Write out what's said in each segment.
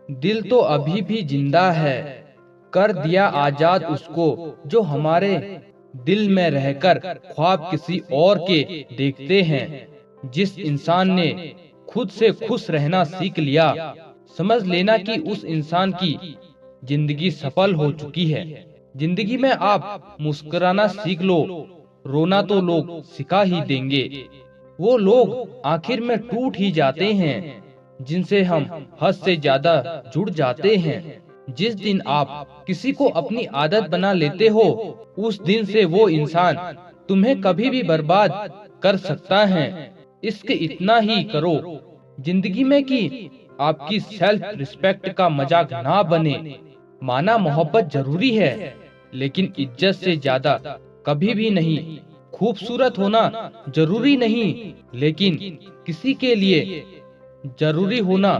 दिल तो अभी भी जिंदा है, कर दिया आजाद उसको जो हमारे दिल में रहकर ख्वाब किसी और के देखते हैं। जिस इंसान ने खुद से खुश रहना सीख लिया, समझ लेना कि उस इंसान की जिंदगी सफल हो चुकी है। जिंदगी में आप मुस्कुराना सीख लो, रोना तो लोग सिखा ही देंगे। वो लोग आखिर में टूट ही जाते हैं जिनसे हम हद से ज्यादा जुड़ जाते हैं। जिस दिन आप किसी को अपनी आदत बना लेते हो, उस दिन से वो इंसान तुम्हें कभी भी बर्बाद कर सकता है। इश्क इतना ही करो जिंदगी में कि आपकी सेल्फ रिस्पेक्ट का मजाक ना बने। माना मोहब्बत जरूरी है, लेकिन इज्जत से ज्यादा कभी भी नहीं। खूबसूरत होना जरूरी नहीं, लेकिन किसी के लिए जरूरी होना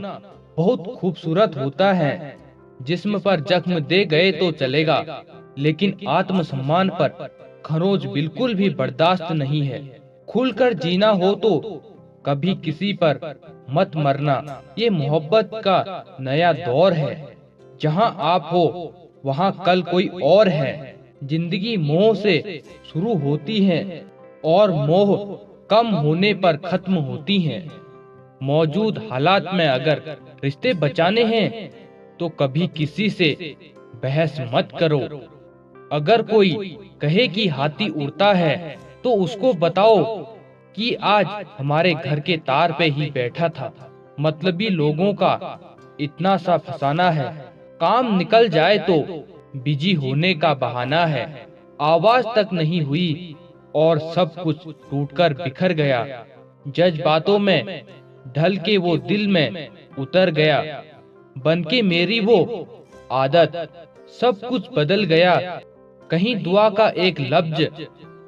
बहुत खूबसूरत होता है। जिस्म पर जख्म दे गए तो चलेगा, लेकिन आत्मसम्मान पर खरोंच बिल्कुल भी बर्दाश्त नहीं है। खुलकर जीना हो तो कभी किसी पर मत मरना। ये मोहब्बत का नया दौर है। जहाँ आप हो वहाँ कल कोई और है। जिंदगी मोह से शुरू होती है और मोह कम होने पर खत्म होती है। मौजूद हालात में अगर रिश्ते बचाने हैं तो कभी किसी से बहस मत करो। अगर कोई कहे कि हाथी उड़ता है, तो उसको बताओ कि आज हमारे घर के तार पे ही बैठा था। मतलबी लोगों का इतना सा फसाना है, काम निकल जाए तो बिजी होने का बहाना है। आवाज तक नहीं हुई और सब कुछ टूटकर बिखर गया। जज्बातों में ढल के वो दिल में उतर गया। बनके मेरी वो आदत सब कुछ बदल गया। कहीं दुआ का एक लफ्ज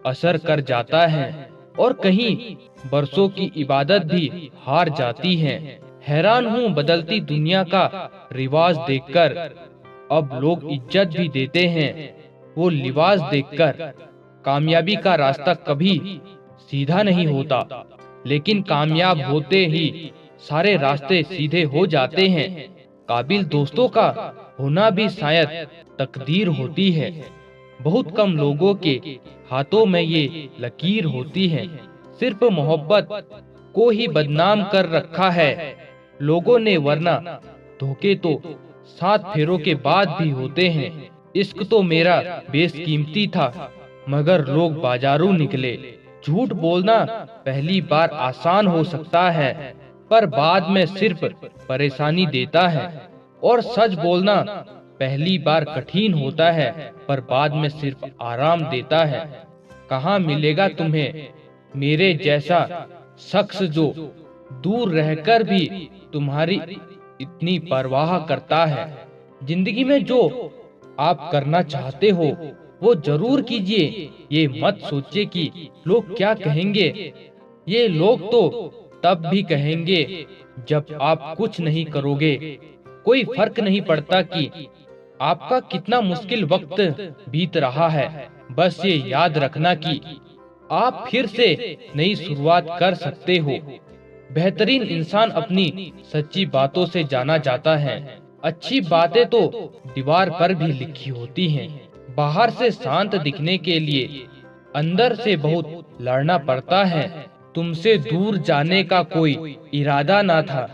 असर कर जाता है और कहीं बरसों की इबादत भी हार जाती है। हैरान हूँ बदलती दुनिया का रिवाज देखकर। अब लोग इज्जत भी देते हैं वो लिबास देखकर। कामयाबी का रास्ता कभी सीधा नहीं होता, लेकिन कामयाब होते ही सारे रास्ते सीधे हो जाते हैं। काबिल दोस्तों का होना भी शायद तकदीर होती है। बहुत कम लोगों के हाथों में ये लकीर होती है। सिर्फ मोहब्बत को ही बदनाम कर रखा है लोगों ने, वरना धोखे तो 7 फेरों के बाद भी होते हैं। इश्क तो मेरा बेशकीमती था, मगर लोग बाजारू निकले। झूठ बोलना पहली बार आसान हो सकता है, पर बाद में सिर्फ परेशानी देता है। और सच बोलना पहली बार कठिन होता है, पर बाद में सिर्फ आराम देता है। कहाँ मिलेगा तुम्हें मेरे जैसा शख्स जो दूर रहकर भी तुम्हारी इतनी परवाह करता है। जिंदगी में जो आप करना चाहते हो वो जरूर कीजिए। ये मत सोचिए कि लोग क्या कहेंगे। ये लोग तो तब भी कहेंगे जब आप कुछ नहीं करोगे। कोई फर्क नहीं पड़ता कि आपका कितना मुश्किल वक्त बीत रहा है। बस ये याद रखना कि आप फिर से नई शुरुआत कर सकते हो। बेहतरीन इंसान अपनी सच्ची बातों से जाना जाता है। अच्छी बातें तो दीवार पर भी लिखी होती हैं। बाहर से शांत दिखने के लिए अंदर से बहुत लड़ना पड़ता है। तुमसे दूर जाने का कोई इरादा ना था,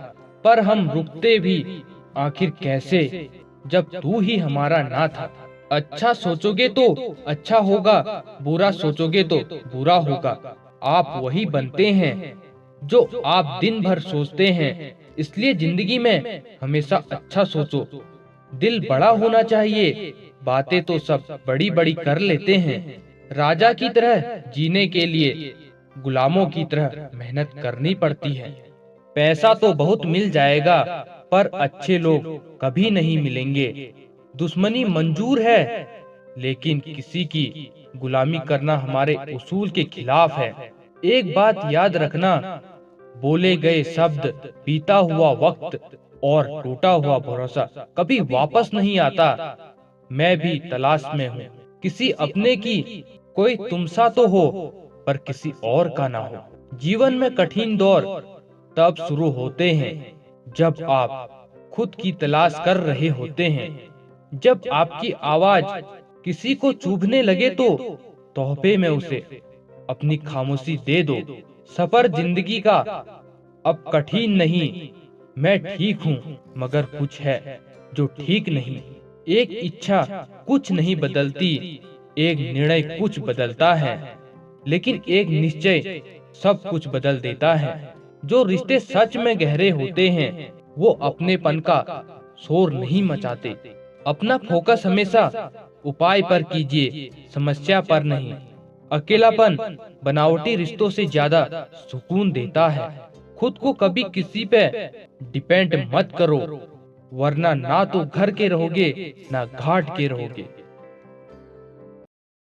पर हम रुकते भी आखिर कैसे, जब तू ही हमारा ना था। अच्छा सोचोगे तो अच्छा होगा, बुरा सोचोगे तो बुरा होगा। आप वही बनते हैं जो आप दिन भर सोचते हैं। इसलिए जिंदगी में हमेशा अच्छा सोचो। दिल बड़ा होना चाहिए। बातें तो सब बड़ी बड़ी कर लेते हैं। राजा की तरह जीने के लिए गुलामों की तरह मेहनत करनी पड़ती है। पैसा तो बहुत मिल जाएगा, पर अच्छे लोग कभी नहीं मिलेंगे। दुश्मनी मंजूर है, लेकिन किसी की गुलामी करना हमारे उसूल के खिलाफ है। एक बात याद रखना, बोले गए शब्द, बीता हुआ वक्त और टूटा हुआ भरोसा कभी वापस नहीं आता। मैं भी तलाश में हूँ किसी अपने की। कोई तुमसा तो हो, पर किसी और का ना हो। जीवन में कठिन दौर तब शुरू होते हैं जब आप खुद की तलाश कर रहे होते हैं। जब आपकी आवाज किसी को चुभने लगे तो तोहफे में उसे अपनी खामोशी दे दो। सफर जिंदगी का अब कठिन नहीं, मैं ठीक हूँ मगर कुछ है जो ठीक नहीं। एक इच्छा कुछ नहीं बदलती, एक निर्णय कुछ बदलता है, लेकिन एक निश्चय सब कुछ बदल देता है। जो रिश्ते सच में गहरे होते हैं वो अपनेपन का शोर नहीं मचाते। अपना फोकस हमेशा उपाय पर कीजिए, समस्या पर नहीं। अकेलापन बनावटी रिश्तों से ज्यादा सुकून देता है। खुद को कभी किसी पे डिपेंड मत करो, वरना ना तो घर के रहोगे ना घाट के रहोगे।